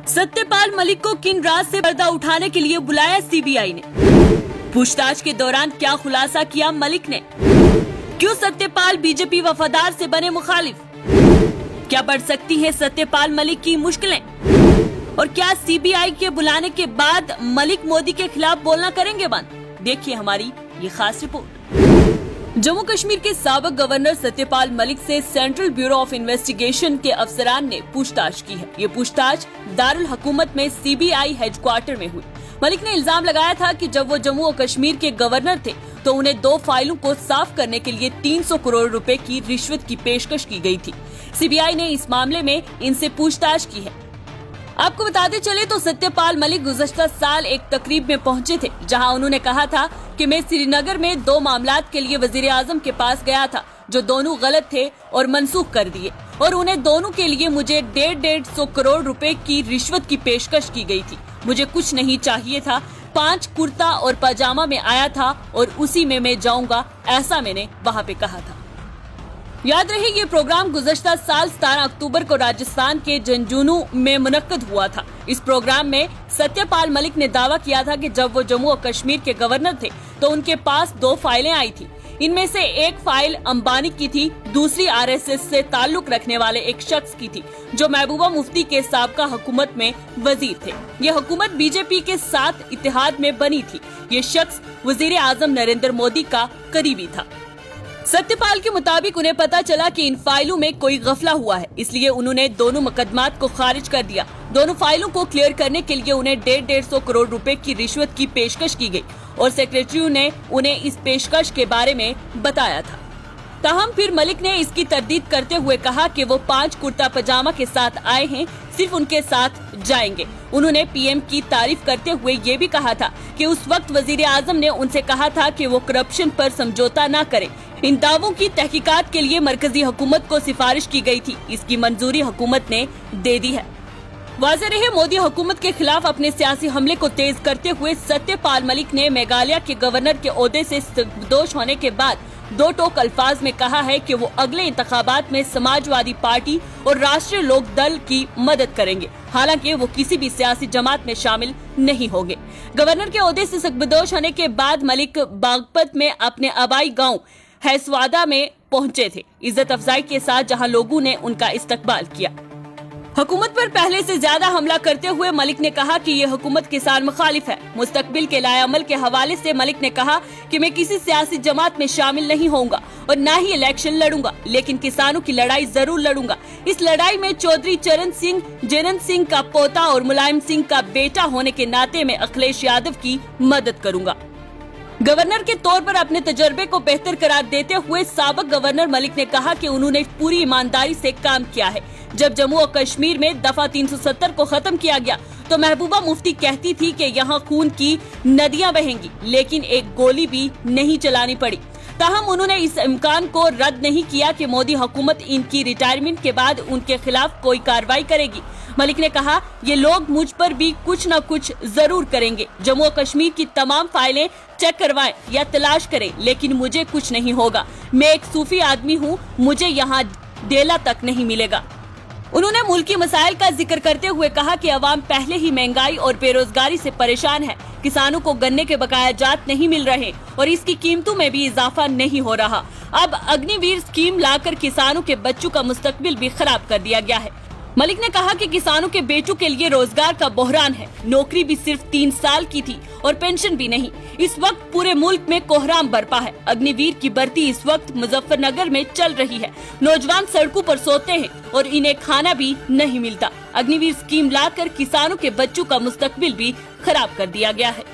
सत्यपाल मलिक को किन राज से पर्दा उठाने के लिए बुलाया सीबीआई ने? पूछताछ के दौरान क्या खुलासा किया मलिक ने? क्यों सत्यपाल बीजेपी वफादार से बने मुखालिफ? क्या बढ़ सकती है सत्यपाल मलिक की मुश्किलें? और क्या सीबीआई के बुलाने के बाद मलिक मोदी के खिलाफ बोलना करेंगे बंद? देखिए हमारी ये खास रिपोर्ट। जम्मू कश्मीर के साबिक गवर्नर सत्यपाल मलिक से सेंट्रल ब्यूरो ऑफ इन्वेस्टिगेशन के अफसरान ने पूछताछ की है। ये पूछताछ दारुल हुकूमत में सीबीआई हेडक्वार्टर में हुई। मलिक ने इल्जाम लगाया था कि जब वो जम्मू और कश्मीर के गवर्नर थे तो उन्हें 2 फाइलों को साफ करने के लिए 300 करोड़ रुपए की रिश्वत की पेशकश की गई थी। सीबीआई ने इस मामले में इनसे पूछताछ की है। आपको बताते चले तो सत्यपाल मलिक गुज़श्ता साल एक तकरीब में पहुंचे थे, जहां उन्होंने कहा था कि मैं श्रीनगर में 2 मामलात के लिए वजीर आजम के पास गया था जो दोनों गलत थे और मनसूख कर दिए, और उन्हें दोनों के लिए मुझे 150 करोड़ रुपए की रिश्वत की पेशकश की गई थी। मुझे कुछ नहीं चाहिए था, 5 कुर्ता और पजामा में आया था और उसी में मैं जाऊंगा, ऐसा मैंने वहाँ पे कहा था। याद रहे ये प्रोग्राम गुज़श्ता साल 17 अक्टूबर को राजस्थान के झुंझुनू में मुनक्कद हुआ था। इस प्रोग्राम में सत्यपाल मलिक ने दावा किया था कि जब वो जम्मू और कश्मीर के गवर्नर थे तो उनके पास 2 फाइलें आई थी। इनमें से एक फाइल अंबानी की थी, दूसरी आरएसएस से ताल्लुक रखने वाले एक शख्स की थी जो महबूबा मुफ्ती के साबका हुकूमत में वजीर थे। ये हुकूमत बीजेपी के साथ इत्तेहाद में बनी थी। ये शख्स वजीर आजम नरेंद्र मोदी का करीबी था। सत्यपाल के मुताबिक उन्हें पता चला कि इन फाइलों में कोई गफला हुआ है, इसलिए उन्होंने दोनों मुकदमात को खारिज कर दिया। दोनों फाइलों को क्लियर करने के लिए उन्हें 150 करोड़ रुपए की रिश्वत की पेशकश की गई और सेक्रेटरी ने उन्हें इस पेशकश के बारे में बताया था। ताहम फिर मलिक ने इसकी तरदीद करते हुए कहा कि वो 5 कुर्ता पजामा के साथ आए हैं, सिर्फ उनके साथ जाएंगे। उन्होंने पीएम की तारीफ करते हुए ये भी कहा था कि उस वक्त वजीर आजम ने उनसे कहा था कि वो करप्शन पर समझौता न करें। इन दावों की तहकीकात के लिए मरकजी हुकूमत को सिफारिश की गई थी, इसकी मंजूरी हुकूमत ने दे दी है। वाज़ेह रहे, मोदी हुकूमत के खिलाफ अपने सियासी हमले को तेज करते हुए सत्यपाल मलिक ने मेघालय के गवर्नर के ओहदे से दोष होने के बाद 2 टोक अल्फाज में कहा है कि वो अगले इंतखाबात में समाजवादी पार्टी और राष्ट्रीय लोक दल की मदद करेंगे। हालांकि वो किसी भी सियासी जमात में शामिल नहीं होंगे। गवर्नर के ओहदे से सकबदोश होने के बाद मलिक बागपत में अपने आबाई गाँव हैसवादा में पहुंचे थे, इज्जत अफजाई के साथ, जहां लोगों ने उनका इस्तकबाल किया। हुकूमत पर पहले से ज्यादा हमला करते हुए मलिक ने कहा कि ये हुकूमत किसान मुखालिफ है। मुस्तकबिल के लाएअमल के हवाले से मलिक ने कहा कि मैं किसी सियासी जमात में शामिल नहीं होऊंगा और न ही इलेक्शन लड़ूंगा, लेकिन किसानों की लड़ाई जरूर लड़ूंगा। इस लड़ाई में चौधरी चरण सिंह, जयंत सिंह का पोता और मुलायम सिंह का बेटा होने के नाते में अखिलेश यादव की मदद करूंगा। गवर्नर के तौर पर अपने तजर्बे को बेहतर करार देते हुए साबिक गवर्नर मलिक ने कहा कि उन्होंने पूरी ईमानदारी से काम किया है। जब जम्मू और कश्मीर में दफा 370 को खत्म किया गया तो महबूबा मुफ्ती कहती थी कि यहाँ खून की नदियाँ बहेंगी, लेकिन एक गोली भी नहीं चलानी पड़ी। ताहम उन्होंने इस इम्कान को रद्द नहीं किया कि मोदी हुकूमत इनकी रिटायरमेंट के बाद उनके खिलाफ कोई कार्रवाई करेगी। मलिक ने कहा, ये लोग मुझ पर भी कुछ न कुछ जरूर करेंगे। जम्मू और कश्मीर की तमाम फाइलें चेक करवाएं या तलाश करें, लेकिन मुझे कुछ नहीं होगा। मैं एक सूफी आदमी हूँ, मुझे यहाँ डेला तक नहीं मिलेगा। उन्होंने मुल्की मसाइल का जिक्र करते हुए कहा कि अवाम पहले ही महंगाई और बेरोजगारी से परेशान है। किसानों को गन्ने के बकाया जात नहीं मिल रहे और इसकी कीमतों में भी इजाफा नहीं हो रहा। अब अग्निवीर स्कीम लाकर किसानों के बच्चों का मुस्तकबिल भी खराब कर दिया गया है। मलिक ने कहा कि किसानों के बेटों के लिए रोजगार का बहरान है। नौकरी भी सिर्फ 3 साल की थी और पेंशन भी नहीं। इस वक्त पूरे मुल्क में कोहराम बरपा है। अग्निवीर की भर्ती इस वक्त मुजफ्फरनगर में चल रही है। नौजवान सड़कों पर सोते हैं और इन्हें खाना भी नहीं मिलता। अग्निवीर स्कीम लाकर किसानों के बच्चों का मुस्तकबिल भी खराब कर दिया गया है।